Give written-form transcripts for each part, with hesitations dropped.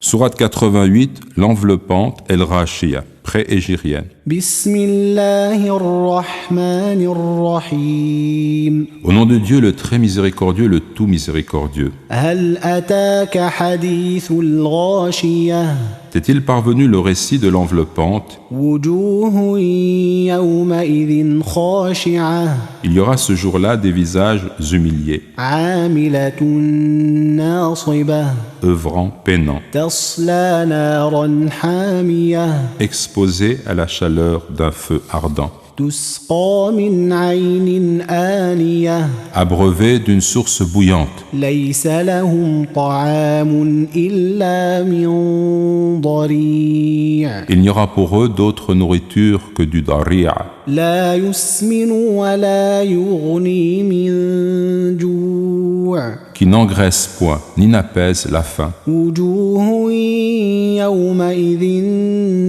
Sourate 88, l'enveloppante El-Rashia, pré-égérienne. Bismillahir-Rahmanir-Rahim. Au nom de Dieu, le très miséricordieux, le tout miséricordieux. Hal ataka hadithul ghashiyah. T'est-il parvenu le récit de l'enveloppante? Wujuhun yawma'idhin khashi'ah. Il y aura ce jour-là des visages humiliés, 'amilatun nasibah. œuvrant, peinant, Tasla naran hamiyah. exposés à la chaleur d'un feu ardent, تسقى من عين آنية abreuvés d'une source bouillante. ليس لهم طعام إلا من ضريع Il n'y aura pour eux d'autre nourriture que du daria, لا يسمن ولا يغني من جوع qui n'engraisse point, ni n'apaise la faim. وجوه يومئذ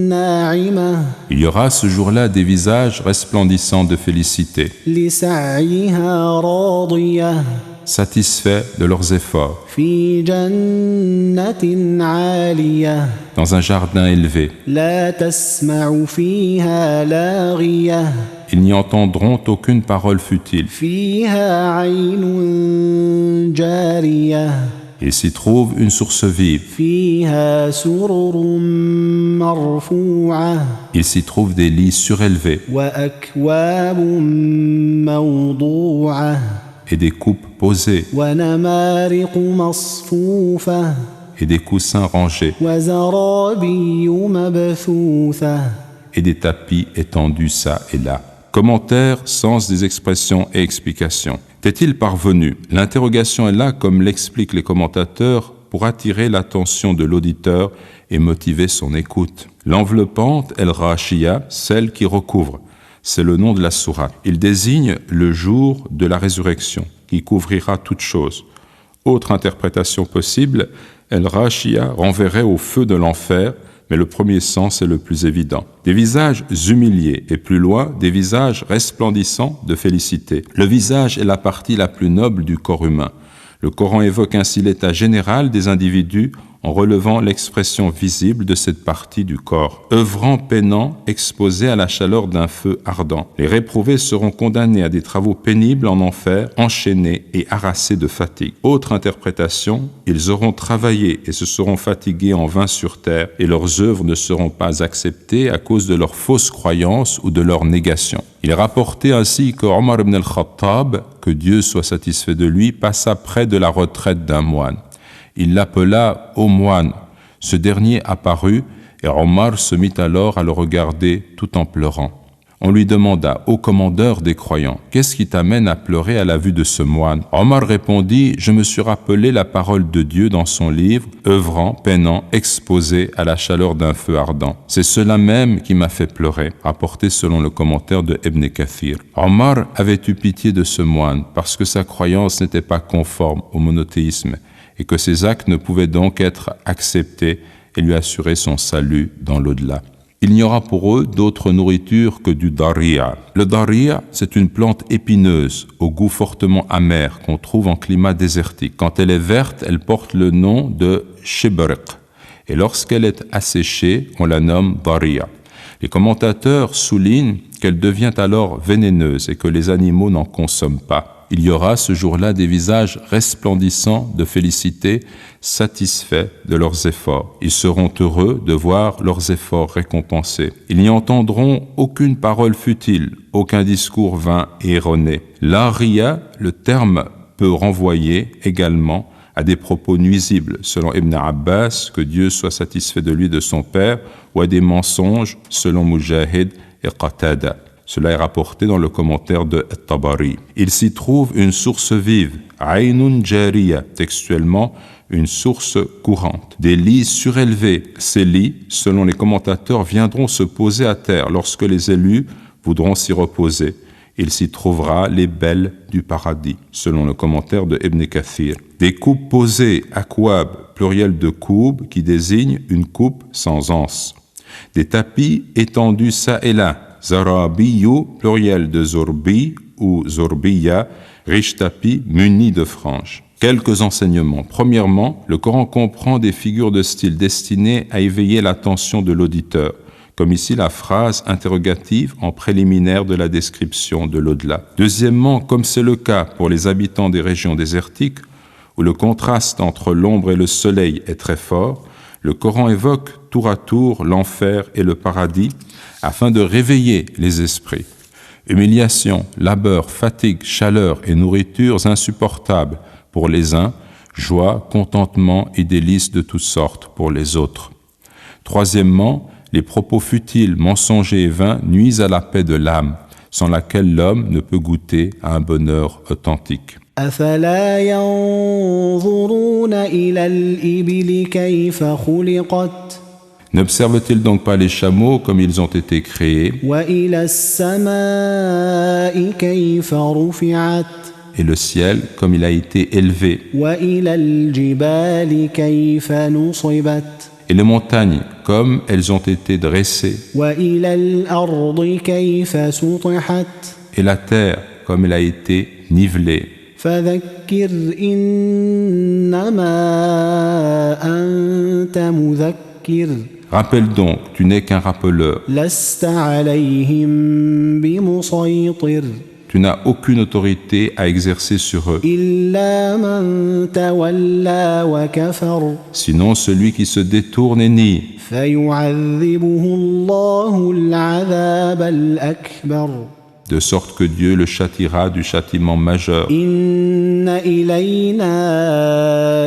ناعمة Il y aura ce jour-là des visages resplendissants de félicité, لسعيها راضية satisfaits de leurs efforts, في جنة عالية dans un jardin élevé. لا تسمع فيها لاغية Ils n'y entendront aucune parole futile. فيها عين جارية Il s'y trouve une source vive. فيها سرر مرفوعة Il s'y trouve des lits surélevés وأكواب موضوعة et des coupes posées ونمارق مصفوفة et des coussins rangés وزرابي مبثوثة et des tapis étendus çà et là. Commentaire, sens des expressions et explications. T'est-il parvenu? L'interrogation est là, comme l'expliquent les commentateurs, pour attirer l'attention de l'auditeur et motiver son écoute. L'enveloppante, El-Rashia, celle qui recouvre, c'est le nom de la sourate. Il désigne le jour de la résurrection, qui couvrira toute chose. Autre interprétation possible, El-Rashia renverrait au feu de l'enfer, mais le premier sens est le plus évident. Des visages humiliés et plus loin, des visages resplendissants de félicité. Le visage est la partie la plus noble du corps humain. Le Coran évoque ainsi l'état général des individus en relevant l'expression visible de cette partie du corps. Œuvrant, peinant, exposés à la chaleur d'un feu ardent. Les réprouvés seront condamnés à des travaux pénibles en enfer, enchaînés et harassés de fatigue. Autre interprétation, ils auront travaillé et se seront fatigués en vain sur terre, et leurs œuvres ne seront pas acceptées à cause de leurs fausses croyances ou de leur négation. Il est rapporté ainsi que Omar ibn al-Khattab, que Dieu soit satisfait de lui, passa près de la retraite d'un moine. Il l'appela « Ô moine ». Ce dernier apparut et Omar se mit alors à le regarder tout en pleurant. On lui demanda « Ô commandeur des croyants, qu'est-ce qui t'amène à pleurer à la vue de ce moine ?» Omar répondit « Je me suis rappelé la parole de Dieu dans son livre, œuvrant, peinant, exposé à la chaleur d'un feu ardent. C'est cela même qui m'a fait pleurer », rapporté selon le commentaire de Ibn Kathir. Omar avait eu pitié de ce moine parce que sa croyance n'était pas conforme au monothéisme et que ses actes ne pouvaient donc être acceptés et lui assurer son salut dans l'au-delà. Il n'y aura pour eux d'autre nourriture que du daria. Le daria, c'est une plante épineuse, au goût fortement amer, qu'on trouve en climat désertique. Quand elle est verte, elle porte le nom de shibriq, et lorsqu'elle est asséchée, on la nomme daria. Les commentateurs soulignent qu'elle devient alors vénéneuse et que les animaux n'en consomment pas. Il y aura ce jour-là des visages resplendissants de félicité, satisfaits de leurs efforts. Ils seront heureux de voir leurs efforts récompensés. Ils n'y entendront aucune parole futile, aucun discours vain et erroné. L'aria, le terme peut renvoyer également à des propos nuisibles, selon Ibn Abbas, que Dieu soit satisfait de lui et de son père, ou à des mensonges, selon Mujahid et Qatada. Cela est rapporté dans le commentaire de At-Tabari. Il s'y trouve une source vive, Aynun Jariya, textuellement une source courante. Des lits surélevés. Ces lits, selon les commentateurs, viendront se poser à terre lorsque les élus voudront s'y reposer. Il s'y trouvera les belles du paradis, selon le commentaire de Ibn Kathir. Des coupes posées, akwab, pluriel de koub, qui désigne une coupe sans anse. Des tapis étendus çà et là, zarabiyu, pluriel de zorbi ou zorbiya, riche tapis muni de franges. Quelques enseignements. Premièrement, le Coran comprend des figures de style destinées à éveiller l'attention de l'auditeur, comme ici la phrase interrogative en préliminaire de la description de l'au-delà. Deuxièmement, comme c'est le cas pour les habitants des régions désertiques, où le contraste entre l'ombre et le soleil est très fort, le Coran évoque tour à tour l'enfer et le paradis afin de réveiller les esprits. Humiliation, labeur, fatigue, chaleur et nourritures insupportables pour les uns, joie, contentement et délices de toutes sortes pour les autres. Troisièmement, les propos futiles, mensongers et vains nuisent à la paix de l'âme, sans laquelle l'homme ne peut goûter à un bonheur authentique. أفلا ينظرون إلى الإبل كيف خلقت N'observe-t-il donc pas les chameaux comme ils ont été créés وإلى السماء كيف رفعت et le ciel comme il a été élevé وإلى الجبال كيف نصبت et les montagnes comme elles ont été dressées وإلى الأرض كيف سطحت et la terre comme elle a été nivelée. فذكر إنما أنت مذكر Rappelle donc, tu n'es qu'un rappeleur. لست عليهم بمسيطر Tu n'as aucune autorité à exercer sur eux, إلا من تولى وكفر sinon celui qui se détourne et nie. فيعذبه الله العذاب الأكبر De sorte que Dieu le châtiera du châtiment majeur. إن إلينا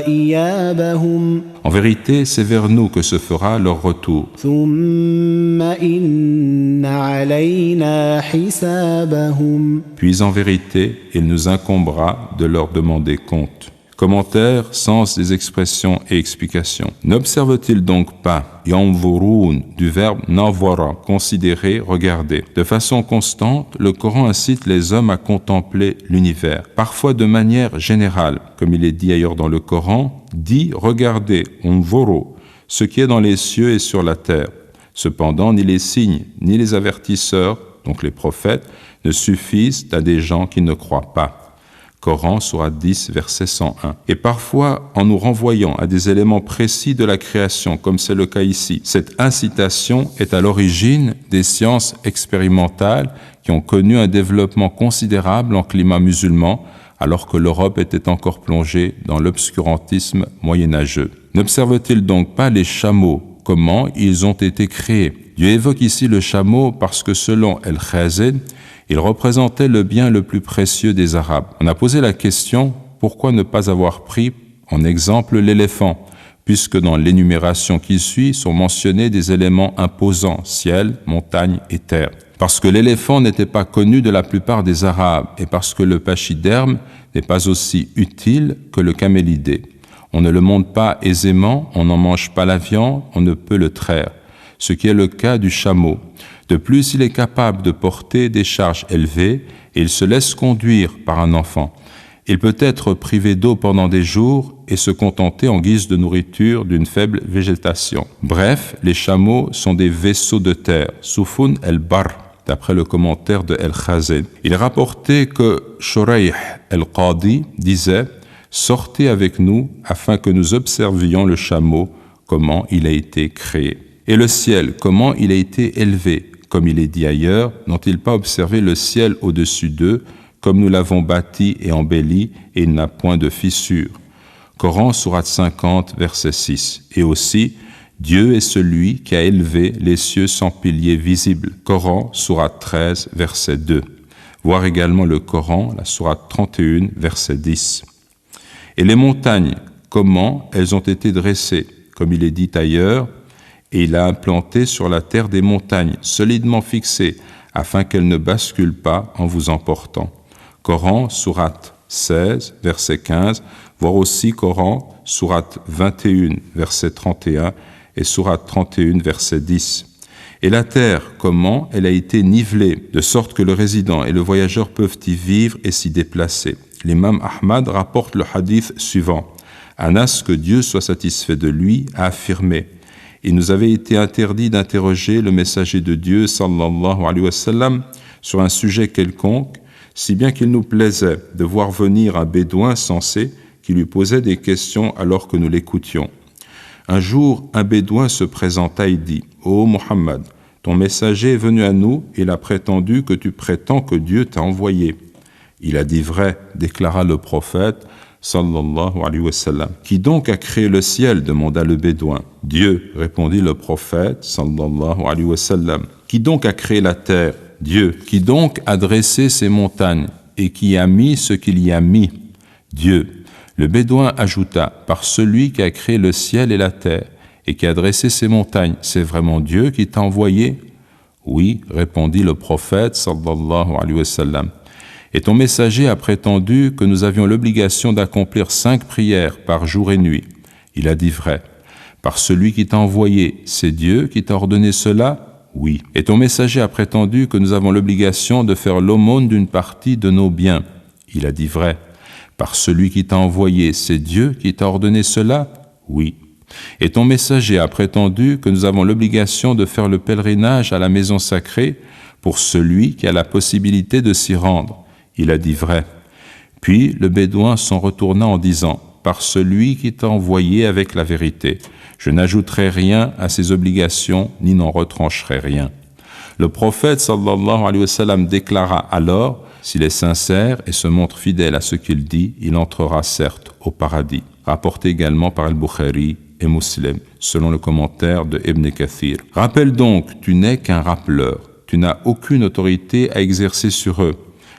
إيابهم En vérité, c'est vers nous que se fera leur retour. ثم إن علينا حسابهم Puis en vérité, il nous incombera de leur demander compte. Commentaire, sens des expressions et explications. N'observe-t-il donc pas yanzurun du verbe nawara, considérer, regarder. De façon constante, le Coran incite les hommes à contempler l'univers, parfois de manière générale, comme il est dit ailleurs dans le Coran, dit regardez, unzuru, ce qui est dans les cieux et sur la terre. Cependant, ni les signes, ni les avertisseurs, donc les prophètes, ne suffisent à des gens qui ne croient pas. Coran, sourate 10, verset 101. Et parfois, en nous renvoyant à des éléments précis de la création, comme c'est le cas ici, cette incitation est à l'origine des sciences expérimentales qui ont connu un développement considérable en climat musulman, alors que l'Europe était encore plongée dans l'obscurantisme moyenâgeux. N'observe-t-il donc pas les chameaux, comment ils ont été créés? Dieu évoque ici le chameau parce que selon El-Khazin, il représentait le bien le plus précieux des Arabes. On a posé la question, pourquoi ne pas avoir pris en exemple l'éléphant, puisque dans l'énumération qui suit sont mentionnés des éléments imposants, ciel, montagne et terre. Parce que l'éléphant n'était pas connu de la plupart des Arabes et parce que le pachyderme n'est pas aussi utile que le camélidé. On ne le monte pas aisément, on n'en mange pas la viande, on ne peut le traire, ce qui est le cas du chameau. De plus, il est capable de porter des charges élevées et il se laisse conduire par un enfant. Il peut être privé d'eau pendant des jours et se contenter en guise de nourriture d'une faible végétation. Bref, les chameaux sont des vaisseaux de terre, Sufun el-Bar, d'après le commentaire de El-Khazin. Il est rapporté que Shurayh el-Qadi disait « Sortez avec nous afin que nous observions le chameau, comment il a été créé. Et le ciel, comment il a été élevé. Comme il est dit ailleurs, n'ont-ils pas observé le ciel au-dessus d'eux, comme nous l'avons bâti et embelli, et il n'a point de fissure. » Coran, sourate 50, verset 6. Et aussi, Dieu est celui qui a élevé les cieux sans piliers visibles. Coran, sourate 13, verset 2. Voir également le Coran, la sourate 31, verset 10. Et les montagnes, comment elles ont été dressées, comme il est dit ailleurs, et il a implanté sur la terre des montagnes, solidement fixées, afin qu'elles ne basculent pas en vous emportant. Coran, sourate 16, verset 15, voire aussi Coran, sourate 21, verset 31, et sourate 31, verset 10. Et la terre, comment elle a été nivelée, de sorte que le résident et le voyageur peuvent y vivre et s'y déplacer. L'imam Ahmad rapporte le hadith suivant. Anas, que Dieu soit satisfait de lui, a affirmé: il nous avait été interdit d'interroger le messager de Dieu, sallallahu alayhi wa sallam, sur un sujet quelconque, si bien qu'il nous plaisait de voir venir un bédouin sensé qui lui posait des questions alors que nous l'écoutions. Un jour, un bédouin se présenta et dit « Ô Muhammad, ton messager est venu à nous, et il a prétendu que tu prétends que Dieu t'a envoyé. » Il a dit vrai, déclara le prophète, sallallahu alayhi wa sallam. Qui donc a créé le ciel, demanda le bédouin. Dieu, répondit le prophète, sallallahu alayhi wa sallam. Qui donc a créé la terre? Dieu. Qui donc a dressé ces montagnes, et qui a mis ce qu'il y a mis? Dieu. Le bédouin ajouta, par celui qui a créé le ciel et la terre, et qui a dressé ces montagnes, c'est vraiment Dieu qui t'a envoyé? Oui, répondit le prophète, sallallahu alayhi wa sallam. Et ton messager a prétendu que nous avions l'obligation d'accomplir 5 prières par jour et nuit. Il a dit vrai. Par celui qui t'a envoyé, c'est Dieu qui t'a ordonné cela? Oui. Et ton messager a prétendu que nous avons l'obligation de faire l'aumône d'une partie de nos biens. Il a dit vrai. Par celui qui t'a envoyé, c'est Dieu qui t'a ordonné cela? Oui. Et ton messager a prétendu que nous avons l'obligation de faire le pèlerinage à la maison sacrée pour celui qui a la possibilité de s'y rendre. Il a dit vrai. Puis le bédouin s'en retourna en disant, par celui qui t'a envoyé avec la vérité, je n'ajouterai rien à ses obligations, ni n'en retrancherai rien. Le prophète sallallahu alayhi wa sallam déclara alors, s'il est sincère et se montre fidèle à ce qu'il dit, il entrera certes au paradis. Rapporté également par Al-Bukhari et Muslim, selon le commentaire de Ibn Kathir. Rappelle donc, tu n'es qu'un rappeleur, tu n'as aucune autorité à exercer sur eux.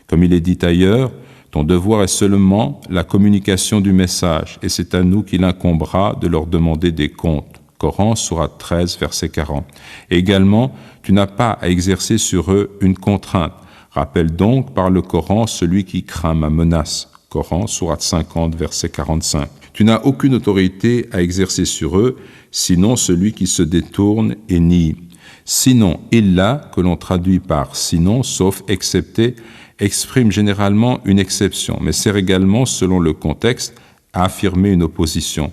Comme il est dit ailleurs, ton devoir est seulement la communication du message, et c'est à nous qu'il incombera de leur demander des comptes. Coran, sourate 13, verset 40. Et également, tu n'as pas à exercer sur eux une contrainte. Rappelle donc par le Coran celui qui craint ma menace. Coran, sourate 50, verset 45. Tu n'as aucune autorité à exercer sur eux, sinon celui qui se détourne et nie. Sinon, illa, que l'on traduit par sinon, sauf, excepté, exprime généralement une exception, mais sert également, selon le contexte, à affirmer une opposition.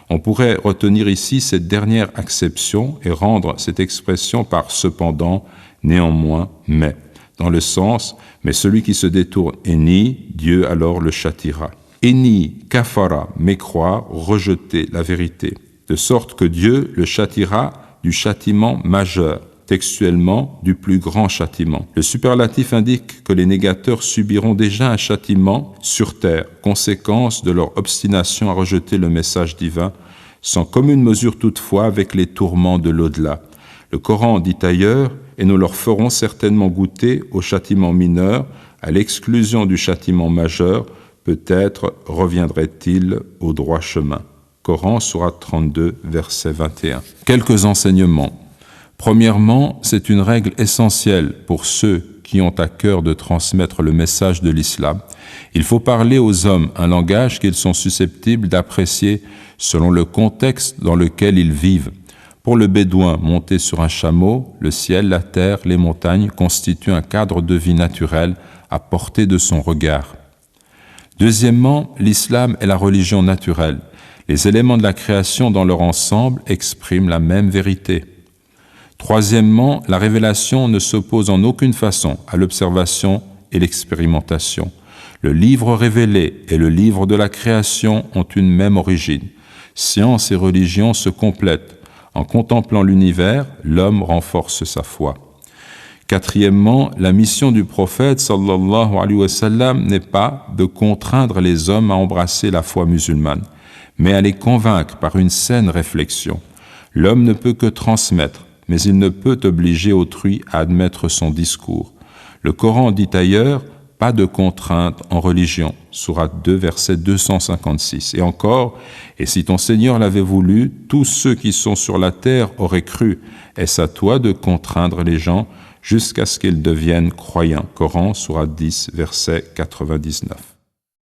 On pourrait retenir ici cette dernière acception et rendre cette expression par cependant, néanmoins, mais, dans le sens, mais celui qui se détourne et nie, Dieu alors le châtiera. Et nie, kafara, mécroire, rejeter la vérité, de sorte que Dieu le châtiera du châtiment majeur, textuellement du plus grand châtiment. Le superlatif indique que les négateurs subiront déjà un châtiment sur terre, conséquence de leur obstination à rejeter le message divin, sans commune mesure toutefois avec les tourments de l'au-delà. Le Coran dit ailleurs, et nous leur ferons certainement goûter au châtiment mineur, à l'exclusion du châtiment majeur, peut-être reviendrait-il au droit chemin. Coran, sourate 32, verset 21. Quelques enseignements. Premièrement, c'est une règle essentielle pour ceux qui ont à cœur de transmettre le message de l'islam. Il faut parler aux hommes un langage qu'ils sont susceptibles d'apprécier selon le contexte dans lequel ils vivent. Pour le bédouin monté sur un chameau, le ciel, la terre, les montagnes constituent un cadre de vie naturel à portée de son regard. Deuxièmement, l'islam est la religion naturelle. Les éléments de la création dans leur ensemble expriment la même vérité. Troisièmement, la révélation ne s'oppose en aucune façon à l'observation et l'expérimentation. Le livre révélé et le livre de la création ont une même origine. Science et religion se complètent. En contemplant l'univers, l'homme renforce sa foi. Quatrièmement, la mission du prophète sallallahu alayhi wa sallam n'est pas de contraindre les hommes à embrasser la foi musulmane, mais à les convaincre par une saine réflexion. L'homme ne peut que transmettre, mais il ne peut obliger autrui à admettre son discours. Le Coran dit ailleurs, pas de contrainte en religion, sourate 2, verset 256. Et encore, et si ton Seigneur l'avait voulu, tous ceux qui sont sur la terre auraient cru. Est-ce à toi de contraindre les gens jusqu'à ce qu'ils deviennent croyants? Coran, sourate 10, verset 99.